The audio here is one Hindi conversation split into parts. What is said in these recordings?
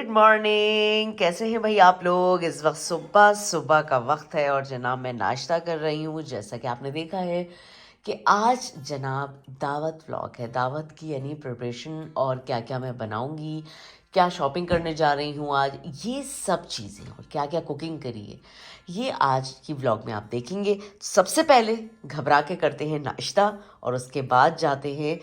Good morning. कैसे हैं भाई आप लोग? इस वक्त सुबह सुबह का वक्त है और जनाब मैं नाश्ता कर रही हूँ। जैसा कि आपने देखा है कि आज जनाब दावत व्लॉग है। दावत की यानी प्रिपरेशन और क्या क्या मैं बनाऊंगी, क्या शॉपिंग करने जा रही हूँ आज, ये सब चीज़ें और क्या क्या कुकिंग करी है, ये आज की व्लॉग में आप देखेंगे। सबसे पहले घबरा के करते हैं नाश्ता और उसके बाद जाते हैं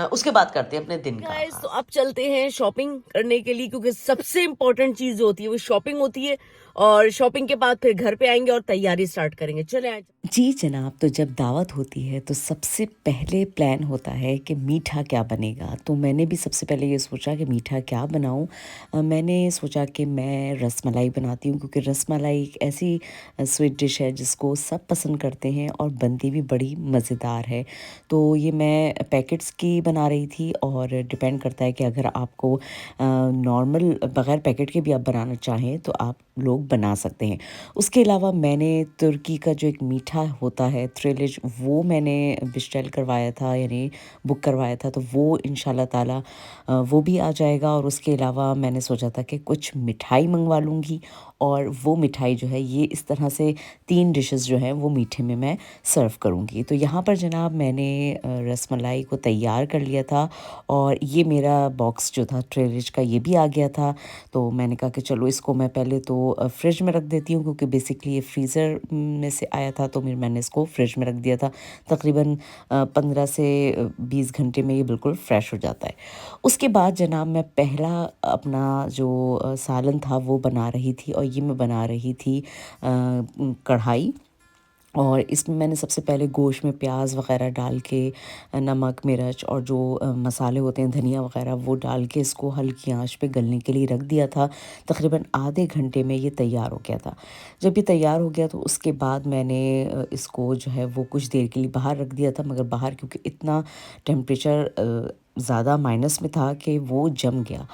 उसके बाद करते हैं अपने दिन का गाइस, तो आगाज। अब चलते हैं शॉपिंग करने के लिए, क्योंकि सबसे इम्पोर्टेंट चीज जो होती है वो शॉपिंग होती है। और शॉपिंग के बाद फिर घर पे आएंगे और तैयारी स्टार्ट करेंगे। चले आज। जी जनाब, तो जब दावत होती है तो सबसे पहले प्लान होता है कि मीठा क्या बनेगा। तो मैंने भी सबसे पहले ये सोचा कि मीठा क्या बनाऊं। मैंने सोचा कि मैं रसमलाई बनाती हूँ, क्योंकि रसमलाई एक ऐसी स्वीट डिश है जिसको सब पसंद करते हैं और बनती भी बड़ी मज़ेदार है। तो ये मैं पैकेट्स की बना रही थी, और डिपेंड करता है कि अगर आपको नॉर्मल बग़ैर पैकेट के भी आप बनाना चाहें तो आप लोग बना सकते हैं। उसके अलावा मैंने तुर्की का जो एक मीठा होता है थ्रिलिश, वो मैंने बिस्टेल करवाया था, यानी बुक करवाया था। तो वो इंशाल्लाह ताला वो भी आ जाएगा। और उसके अलावा मैंने सोचा था कि कुछ मिठाई मंगवा लूँगी, और वो मिठाई जो है ये इस तरह से 3 डिशेस जो हैं वो मीठे में मैं सर्व करूँगी। तो यहाँ पर जनाब मैंने रसमलाई को तैयार कर लिया था, और ये मेरा बॉक्स जो था ट्रेलिश का ये भी आ गया था। तो मैंने कहा कि चलो इसको मैं पहले तो फ्रिज में रख देती हूँ, क्योंकि बेसिकली ये फ्रीज़र में से आया था। तो फिर मैंने इसको फ्रिज में रख दिया था। तकरीबन 15 से 20 घंटे में ये बिल्कुल फ्रेश हो जाता है। उसके बाद जनाब मैं पहला अपना जो सालन था वो बना रही थी, और ये मैं बना रही थी कढ़ाई। और इसमें मैंने सबसे पहले गोश्त में प्याज वग़ैरह डाल के नमक मिर्च और जो मसाले होते हैं धनिया वग़ैरह वो डाल के इसको हल्की आंच पे गलने के लिए रख दिया था। तकरीबन आधे घंटे में ये तैयार हो गया था। जब ये तैयार हो गया तो उसके बाद मैंने इसको जो है वो कुछ देर के लिए बाहर रख दिया था, मगर बाहर क्योंकि इतना टेम्परेचर ज़्यादा माइनस में था कि वो जम गया।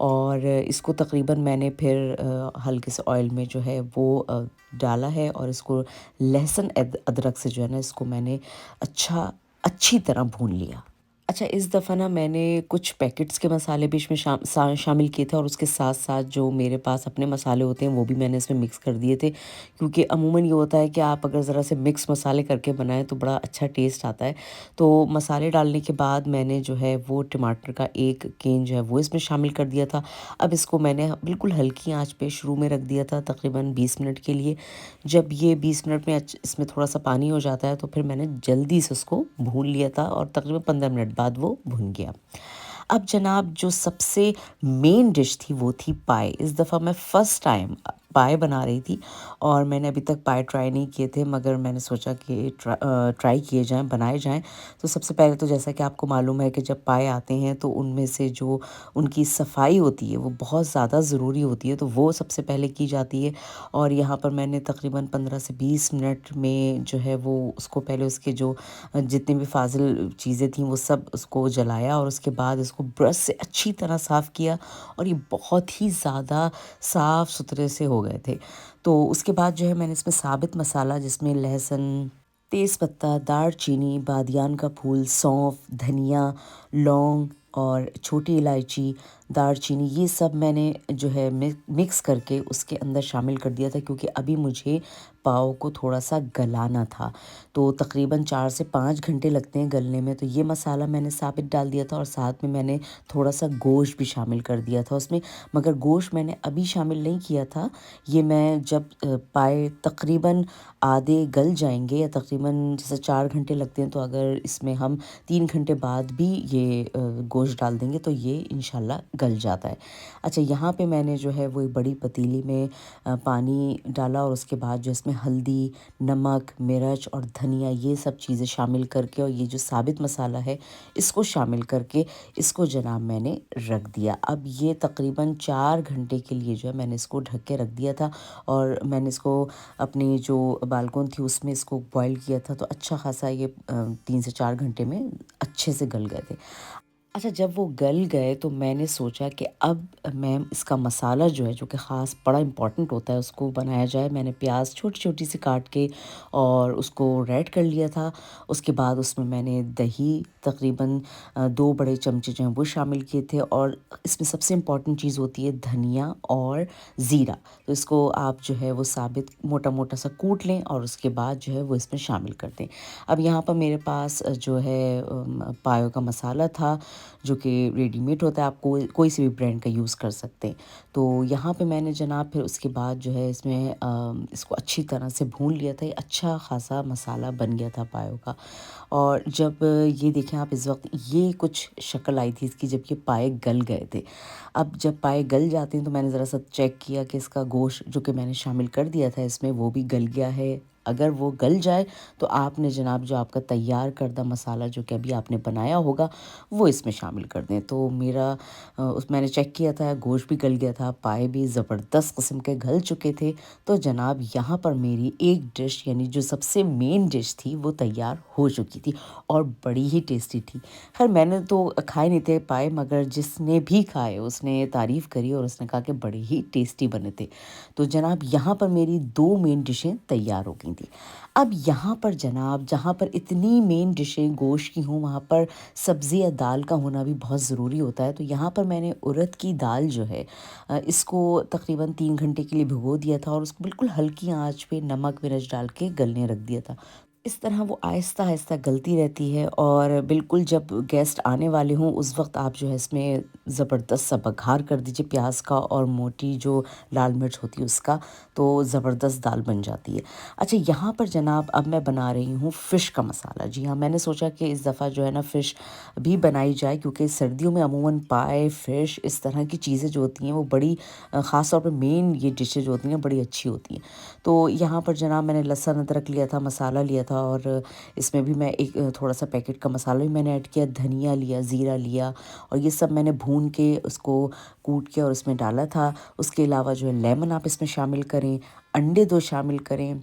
और इसको तकरीबन मैंने फिर हल्के से ऑयल में जो है वो डाला है, और इसको लहसुन अदरक से जो है ना इसको मैंने अच्छी तरह भून लिया। अच्छा, इस दफ़ा ना मैंने कुछ पैकेट्स के मसाले भी इसमें शामिल किए थे, और उसके साथ साथ जो मेरे पास अपने मसाले होते हैं वो भी मैंने इसमें मिक्स कर दिए थे। क्योंकि अमूमन ये होता है कि आप अगर ज़रा से मिक्स मसाले करके बनाएं तो बड़ा अच्छा टेस्ट आता है। तो मसाले डालने के बाद मैंने जो है वो टमाटर का एक केन जो है वो इसमें शामिल कर दिया था। अब इसको मैंने बिल्कुल हल्की आंच पे शुरू में रख दिया था तकरीबन 20 मिनट के लिए। जब ये 20 मिनट में इसमें थोड़ा सा पानी हो जाता है तो फिर मैंने जल्दी से उसको भून लिया था, और तकरीबन 15 मिनट बाद वो भुन गया। अब जनाब जो सबसे मेन डिश थी वो थी पाए। इस दफ़ा मैं फ़र्स्ट टाइम पाए बना रही थी, और मैंने अभी तक पाए ट्राई नहीं किए थे, मगर मैंने सोचा कि ट्राई किए जाएं, बनाए जाएं। तो सबसे पहले तो जैसा कि आपको मालूम है कि जब पाए आते हैं तो उनमें से जो उनकी सफाई होती है वो बहुत ज़्यादा ज़रूरी होती है, तो वो सबसे पहले की जाती है। और यहाँ पर मैंने तकरीबन 15 से 20 मिनट में जो है वो उसको पहले उसके जो जितनी भी फाजिल चीज़ें थी वो सब उसको जलाया, और उसके बाद इसको ब्रश से अच्छी तरह साफ़ किया, और ये बहुत ही ज़्यादा साफ़ सुथरे से हो गए थे। तो उसके बाद जो है मैंने इसमें साबित मसाला, जिसमें लहसुन, तेज़पत्ता, दालचीनी, बादियान का फूल, सौंफ, धनिया, लौंग और छोटी इलायची, दालचीनी, ये सब मैंने जो है मिक्स करके उसके अंदर शामिल कर दिया था, क्योंकि अभी मुझे पाव को थोड़ा सा गलाना था। तो तकरीबन 4 से 5 घंटे लगते हैं गलने में। तो ये मसाला मैंने साबित डाल दिया था, और साथ में मैंने थोड़ा सा गोश्त भी शामिल कर दिया था उसमें, मगर गोश्त मैंने अभी शामिल नहीं किया था। ये मैं जब पाए तकरीबन आधे गल जाएंगे, या तकरीबन जैसे 4 घंटे लगते हैं, तो अगर इसमें हम 3 घंटे बाद भी ये गोश्त डाल देंगे तो ये इंशाल्लाह गल जाता है। अच्छा, यहाँ पे मैंने जो है वो एक बड़ी पतीली में पानी डाला, और उसके बाद जो इसमें हल्दी, नमक, मिर्च और धनिया ये सब चीज़ें शामिल करके, और ये जो साबित मसाला है इसको शामिल करके इसको जनाब मैंने रख दिया। अब ये तकरीबन 4 घंटे के लिए जो है मैंने इसको ढक के रख दिया था, और मैंने इसको अपनी जो बालकनी थी उसमें इसको बॉईल किया था। तो अच्छा खासा ये 3 से 4 घंटे में अच्छे से गल गए थे। अच्छा, जब वो गल गए तो मैंने सोचा कि अब मैं इसका मसाला जो है, जो कि ख़ास बड़ा इम्पॉर्टेंट होता है, उसको बनाया जाए। मैंने प्याज छोटी छोटी सी काट के और उसको रेड कर लिया था। उसके बाद उसमें मैंने दही तकरीबन 2 बड़े चमचे जो हैं वो शामिल किए थे। और इसमें सबसे इम्पॉर्टेंट चीज़ होती है धनिया और ज़ीरा। तो इसको आप जो है वो साबित मोटा-मोटा सा कूट लें और उसके बाद जो है वो इसमें शामिल कर दें। अब यहाँ पर मेरे पास जो है पायो का मसाला था, जो कि रेडीमेड होता है, आप कोई से भी ब्रांड का यूज़ कर सकते हैं। तो यहाँ पे मैंने जनाब फिर उसके बाद जो है इसमें इसको अच्छी तरह से भून लिया था। ये अच्छा ख़ासा मसाला बन गया था पायो का। और जब ये देखें आप, इस वक्त ये कुछ शक्ल आई थी इसकी जब ये पाए गल गए थे। अब जब पाए गल जाते हैं तो मैंने ज़रा सा चेक किया कि इसका गोश्त जो कि मैंने शामिल कर दिया था इसमें, वो भी गल गया है। अगर वो गल जाए तो आपने जनाब जो आपका तैयार करदा मसाला जो कि अभी आपने बनाया होगा वो इसमें शामिल कर दें। तो मेरा उस मैंने चेक किया था, गोश्त भी गल गया था, पाए भी ज़बरदस्त किस्म के गल चुके थे। तो जनाब यहाँ पर मेरी एक डिश, यानी जो सबसे मेन डिश थी, वो तैयार हो चुकी थी और बड़ी ही टेस्टी थी। खैर मैंने तो खाए नहीं थे पाए, मगर जिसने भी खाए उसने तारीफ़ करी और उसने कहा कि बड़े ही टेस्टी बने थे। तो जनाब यहाँ पर मेरी 2 मेन डिशें तैयार हो गई थी। अब यहाँ पर जनाब, जहाँ पर इतनी मेन डिशें गोश्त की हों, वहाँ पर सब्ज़ी या दाल का होना भी बहुत ज़रूरी होता है। तो यहाँ पर मैंने उड़द की दाल जो है इसको तकरीबन 3 घंटे के लिए भिगो दिया था और उसको बिल्कुल हल्की आंच पे नमक मिर्च डाल के गलने रख दिया था। इस तरह वो आहिस्ता आहिस्ता गलती रहती है और बिल्कुल जब गेस्ट आने वाले हों उस वक्त आप जो है इसमें ज़बरदस्त सा बघार कर दीजिए प्याज का और मोटी जो लाल मिर्च होती है उसका, तो ज़बरदस्त दाल बन जाती है। अच्छा, यहाँ पर जनाब अब मैं बना रही हूँ फ़िश का मसाला। जी हाँ, मैंने सोचा कि इस दफ़ा जो है ना फ़िश भी बनाई जाए, क्योंकि सर्दियों में अमूमन पाए, फ़िश, इस तरह की चीज़ें जो होती हैं वो बड़ी ख़ास तौर पे मेन ये डिशें जो होती हैं बड़ी अच्छी होती हैं। तो यहाँ पर जनाब मैंने लहसुन अदरक लिया था, मसाला लिया था और इसमें भी मैं एक थोड़ा सा पैकेट का मसाला भी मैंने ऐड किया, धनिया लिया, ज़ीरा लिया और ये सब मैंने भून के उसको कूट के और उसमें डाला था। उसके अलावा जो है लेमन आप इसमें शामिल करें, अंडे 2 शामिल करें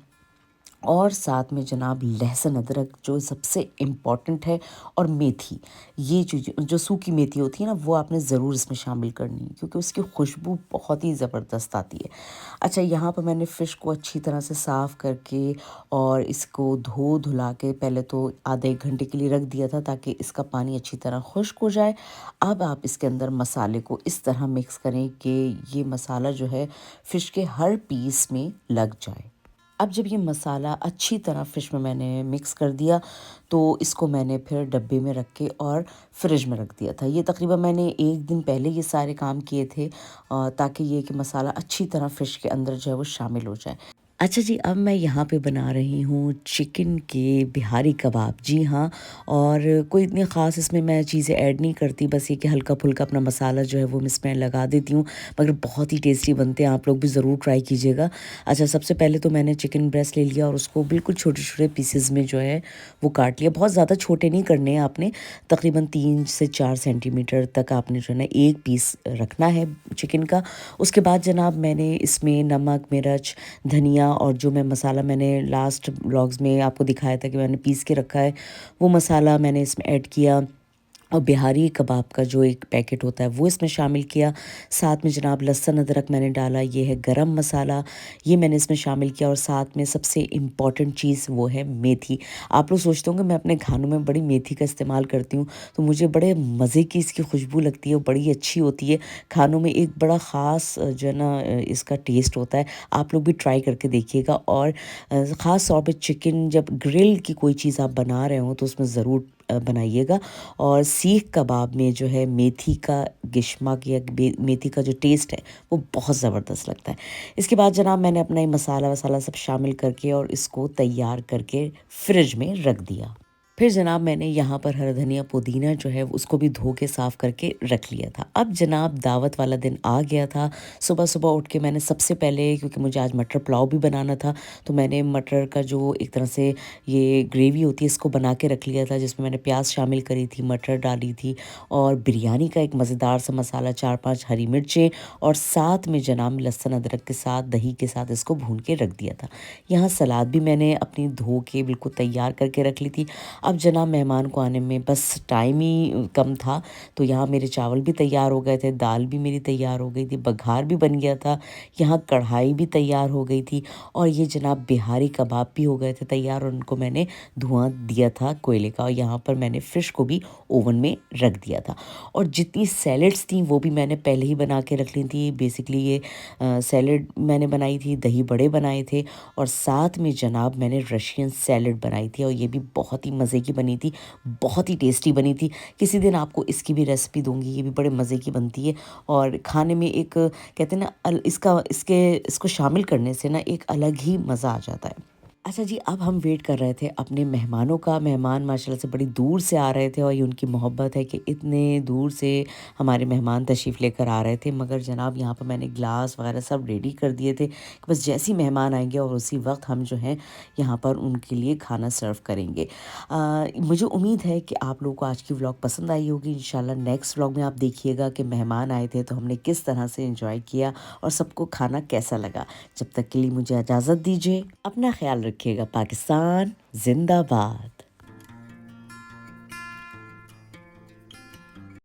और साथ में जनाब लहसुन अदरक जो सबसे इम्पॉर्टेंट है, और मेथी, ये जो सूखी मेथी होती है ना, वो आपने ज़रूर इसमें शामिल करनी है क्योंकि उसकी खुशबू बहुत ही ज़बरदस्त आती है। अच्छा, यहाँ पर मैंने फ़िश को अच्छी तरह से साफ़ करके और इसको धो धुला के पहले तो आधे 1 घंटे के लिए रख दिया था ताकि इसका पानी अच्छी तरह खुश्क हो जाए। अब आप इसके अंदर मसाले को इस तरह मिक्स करें कि ये मसाला जो है फ़िश के हर पीस में लग जाए। अब जब ये मसाला अच्छी तरह फ़िश में मैंने मिक्स कर दिया तो इसको मैंने फिर डब्बे में रख के और फ्रिज में रख दिया था। ये तकरीबन मैंने 1 दिन पहले ये सारे काम किए थे ताकि ये कि मसाला अच्छी तरह फ़िश के अंदर जो है वो शामिल हो जाए। अच्छा जी, अब मैं यहाँ पे बना रही हूँ चिकन के बिहारी कबाब। जी हाँ, और कोई इतनी ख़ास इसमें मैं चीज़ें ऐड नहीं करती, बस ये कि हल्का-फुल्का अपना मसाला जो है वो इसमें लगा देती हूँ, मगर बहुत ही टेस्टी बनते हैं, आप लोग भी ज़रूर ट्राई कीजिएगा। अच्छा, सबसे पहले तो मैंने चिकन ब्रेस्ट ले लिया और उसको बिल्कुल छोटे-छोटे पीसेज़ में जो है वो काट लिया। बहुत ज़्यादा छोटे नहीं करने हैं आपने, तकरीबन 3 से 4 सेंटीमीटर तक आपने जो है ना 1 पीस रखना है चिकन का। उसके बाद जनाब मैंने इसमें नमक, मिर्च, धनिया और जो मैं मसाला मैंने लास्ट व्लॉग्स में आपको दिखाया था कि मैंने पीस के रखा है, वो मसाला मैंने इसमें ऐड किया और बिहारी कबाब का जो एक पैकेट होता है वो इसमें शामिल किया। साथ में जनाब लहसुन अदरक मैंने डाला, ये है गरम मसाला, ये मैंने इसमें शामिल किया और साथ में सबसे इम्पॉर्टेंट चीज़ वो है मेथी। आप लोग सोचते होंगे मैं अपने खानों में बड़ी मेथी का इस्तेमाल करती हूँ, तो मुझे बड़े मज़े की इसकी खुशबू लगती है और बड़ी अच्छी होती है खानों में, एक बड़ा ख़ास जो है ना इसका टेस्ट होता है। आप लोग भी ट्राई करके देखिएगा और ख़ास तौर पे चिकन जब ग्रिल की कोई चीज़ आप बना रहे हो तो उसमें ज़रूर बनाइएगा। और सीख कबाब में जो है मेथी का गिश्मक या मेथी का जो टेस्ट है वो बहुत ज़बरदस्त लगता है। इसके बाद जनाब मैंने अपना ये मसाला वसाला सब शामिल करके और इसको तैयार करके फ्रिज में रख दिया। फिर जनाब मैंने यहाँ पर हरा धनिया पुदीना जो है उसको भी धो के साफ़ करके रख लिया था। अब जनाब दावत वाला दिन आ गया था। सुबह सुबह उठ के मैंने सबसे पहले, क्योंकि मुझे आज मटर पुलाव भी बनाना था, तो मैंने मटर का जो एक तरह से ये ग्रेवी होती है इसको बना के रख लिया था, जिसमें मैंने प्याज शामिल करी थी, मटर डाली थी और बिरयानी का एक मज़ेदार सा मसाला, 4-5 हरी मिर्चें और साथ में जनाब लहसुन अदरक के साथ दही के साथ इसको भून के रख दिया था। यहाँ सलाद भी मैंने अपनी धो के बिल्कुल तैयार करके रख ली थी। अब जनाब मेहमान को आने में बस टाइम ही कम था, तो यहाँ मेरे चावल भी तैयार हो गए थे, दाल भी मेरी तैयार हो गई थी, बघार भी बन गया था, यहाँ कढ़ाई भी तैयार हो गई थी और ये जनाब बिहारी कबाब भी हो गए थे तैयार और उनको मैंने धुआं दिया था कोयले का और यहाँ पर मैंने फ़िश को भी ओवन में रख दिया था। और जितनी सैलड्स थी वो भी मैंने पहले ही बना के रख ली थी। बेसिकली ये सैलड मैंने बनाई थी, दही बड़े बनाए थे और साथ में जनाब मैंने रशियन सैलड बनाई थी और ये भी बहुत ही मज़े की बनी थी, बहुत ही टेस्टी बनी थी। किसी दिन आपको इसकी भी रेसिपी दूंगी, ये भी बड़े मज़े की बनती है और खाने में एक कहते हैं ना इसको शामिल करने से ना एक अलग ही मज़ा आ जाता है। अच्छा जी, अब हम वेट कर रहे थे अपने मेहमानों का। मेहमान माशाल्लाह से बड़ी दूर से आ रहे थे और ये उनकी मोहब्बत है कि इतने दूर से हमारे मेहमान तशरीफ़ लेकर आ रहे थे। मगर जनाब यहाँ पर मैंने ग्लास वगैरह सब रेडी कर दिए थे कि बस जैसे ही मेहमान आएंगे और उसी वक्त हम जो हैं यहाँ पर उनके लिए खाना सर्व करेंगे। मुझे उम्मीद है कि आप लोगों को आज की व्लॉग पसंद आई होगी। इंशाल्लाह नेक्स्ट व्लॉग में आप देखिएगा कि मेहमान आए थे तो हमने किस तरह से एंजॉय किया और सबको खाना कैसा लगा। जब तक के लिए मुझे इजाज़त दीजिए, अपना ख्याल रखिएगा। पाकिस्तान जिंदाबाद।